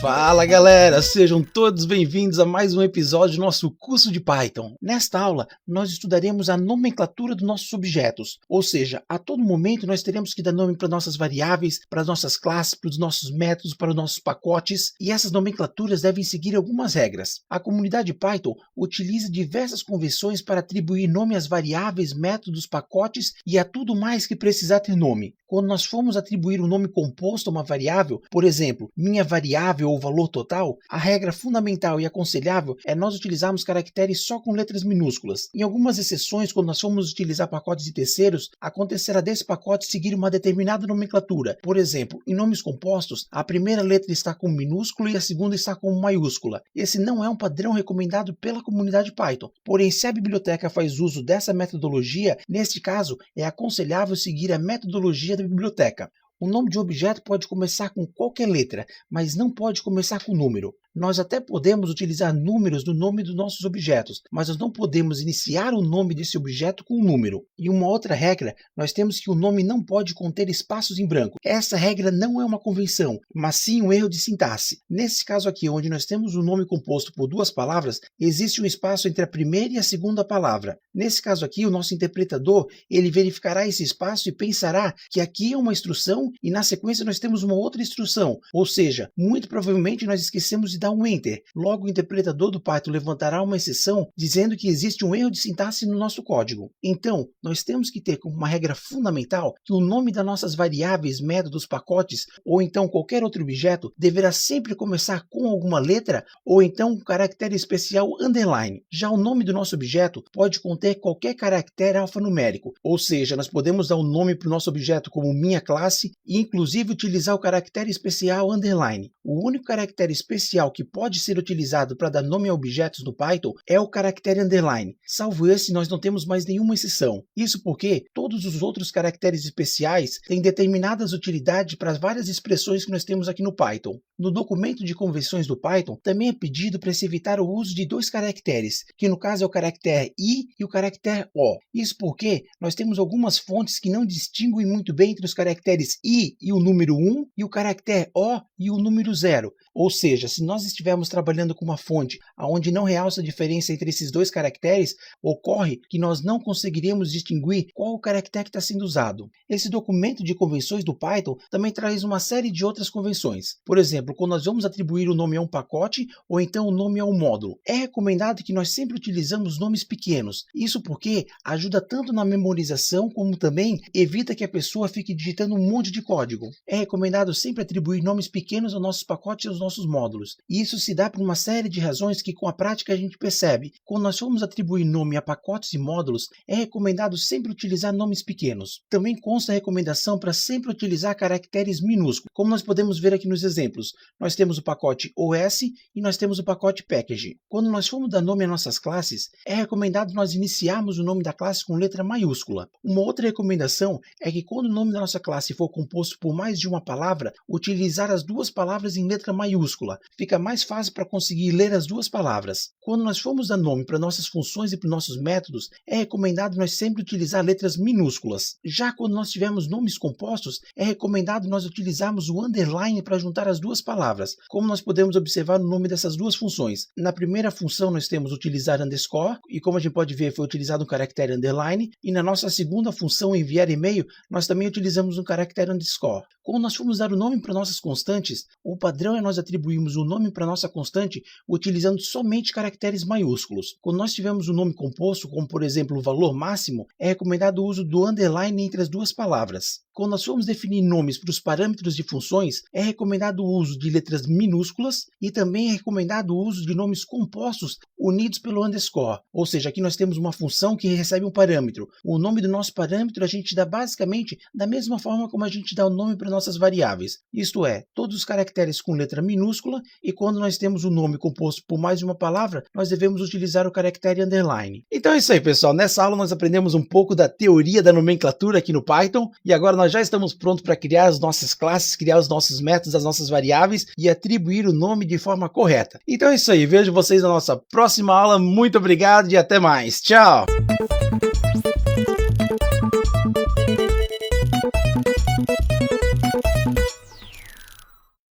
Fala galera, sejam todos bem-vindos a mais um episódio do nosso curso de Python. Nesta aula, nós estudaremos a nomenclatura dos nossos objetos, ou seja, a todo momento nós teremos que dar nome para nossas variáveis, para as nossas classes, para os nossos métodos, para os nossos pacotes, e essas nomenclaturas devem seguir algumas regras. A comunidade Python utiliza diversas convenções para atribuir nome às variáveis, métodos, pacotes e a tudo mais que precisar ter nome. Quando nós formos atribuir um nome composto a uma variável, por exemplo, minha variável ou valor total, a regra fundamental e aconselhável é nós utilizarmos caracteres só com letras minúsculas. Em algumas exceções, quando nós formos utilizar pacotes de terceiros, acontecerá desse pacote seguir uma determinada nomenclatura. Por exemplo, em nomes compostos, a primeira letra está com minúsculo e a segunda está com maiúscula. Esse não é um padrão recomendado pela comunidade Python. Porém, se a biblioteca faz uso dessa metodologia, neste caso, é aconselhável seguir a metodologia da biblioteca. O nome de um objeto pode começar com qualquer letra, mas não pode começar com número. Nós até podemos utilizar números no nome dos nossos objetos, mas nós não podemos iniciar o nome desse objeto com um número. E uma outra regra, nós temos que o nome não pode conter espaços em branco. Essa regra não é uma convenção, mas sim um erro de sintaxe. Nesse caso aqui, onde nós temos um nome composto por duas palavras, existe um espaço entre a primeira e a segunda palavra. Nesse caso aqui, o nosso interpretador, ele verificará esse espaço e pensará que aqui é uma instrução e na sequência nós temos uma outra instrução. Ou seja, muito provavelmente nós esquecemos de dar um Enter. Logo, o interpretador do Python levantará uma exceção dizendo que existe um erro de sintaxe no nosso código. Então, nós temos que ter como uma regra fundamental que o nome das nossas variáveis, métodos, pacotes ou então qualquer outro objeto deverá sempre começar com alguma letra ou então um caractere especial underline. Já o nome do nosso objeto pode conter qualquer caractere alfanumérico, ou seja, nós podemos dar um nome para o nosso objeto como minha classe e inclusive utilizar o caractere especial underline. O único caractere especial que pode ser utilizado para dar nome a objetos no Python é o caractere underline. Salvo esse, nós não temos mais nenhuma exceção. Isso porque todos os outros caracteres especiais têm determinadas utilidades para as várias expressões que nós temos aqui no Python. No documento de convenções do Python, também é pedido para se evitar o uso de dois caracteres, que no caso é o caractere I e o caractere O. Isso porque nós temos algumas fontes que não distinguem muito bem entre os caracteres I e o número 1 e o caractere O e o número 0. Ou seja, se nós estivermos trabalhando com uma fonte onde não realça a diferença entre esses dois caracteres, ocorre que nós não conseguiremos distinguir qual o caractere que está sendo usado. Esse documento de convenções do Python também traz uma série de outras convenções. Por exemplo, quando nós vamos atribuir o nome a um pacote ou então o nome a um módulo, é recomendado que nós sempre utilizamos nomes pequenos. Isso porque ajuda tanto na memorização como também evita que a pessoa fique digitando um monte de código. É recomendado sempre atribuir nomes pequenos aos nossos pacotes e aos nossos módulos. E isso se dá por uma série de razões que com a prática a gente percebe. Quando nós formos atribuir nome a pacotes e módulos, é recomendado sempre utilizar nomes pequenos. Também consta a recomendação para sempre utilizar caracteres minúsculos. Como nós podemos ver aqui nos exemplos, nós temos o pacote OS e nós temos o pacote Package. Quando nós formos dar nome a nossas classes, é recomendado nós iniciarmos o nome da classe com letra maiúscula. Uma outra recomendação é que quando o nome da nossa classe for composto por mais de uma palavra, utilizar as duas palavras em letra maiúscula. Fica mais fácil para conseguir ler as duas palavras. Quando nós formos dar nome para nossas funções e para nossos métodos, é recomendado nós sempre utilizar letras minúsculas. Já quando nós tivermos nomes compostos, é recomendado nós utilizarmos o underline para juntar as duas palavras, como nós podemos observar no nome dessas duas funções. Na primeira função nós temos utilizar underscore, e como a gente pode ver foi utilizado um caractere underline, e na nossa segunda função enviar e-mail, nós também utilizamos um caractere underscore. Quando nós formos dar o nome para nossas constantes, o padrão é nós atribuirmos o nome para nossa constante utilizando somente caracteres maiúsculos. Quando nós tivermos um nome composto, como por exemplo o valor máximo, é recomendado o uso do underline entre as duas palavras. Quando nós formos definir nomes para os parâmetros de funções, é recomendado o uso de letras minúsculas e também é recomendado o uso de nomes compostos unidos pelo underscore. Ou seja, aqui nós temos uma função que recebe um parâmetro. O nome do nosso parâmetro a gente dá basicamente da mesma forma como a gente dá o nome para nossas variáveis. Isto é, todos os caracteres com letra minúscula e quando nós temos um nome composto por mais de uma palavra, nós devemos utilizar o caractere underline. Então é isso aí, pessoal. Nessa aula nós aprendemos um pouco da teoria da nomenclatura aqui no Python e agora nós já estamos prontos para criar as nossas classes, criar os nossos métodos, as nossas variáveis e atribuir o nome de forma correta. Então é isso aí. Vejo vocês na nossa próxima aula. Muito obrigado e até mais. Tchau!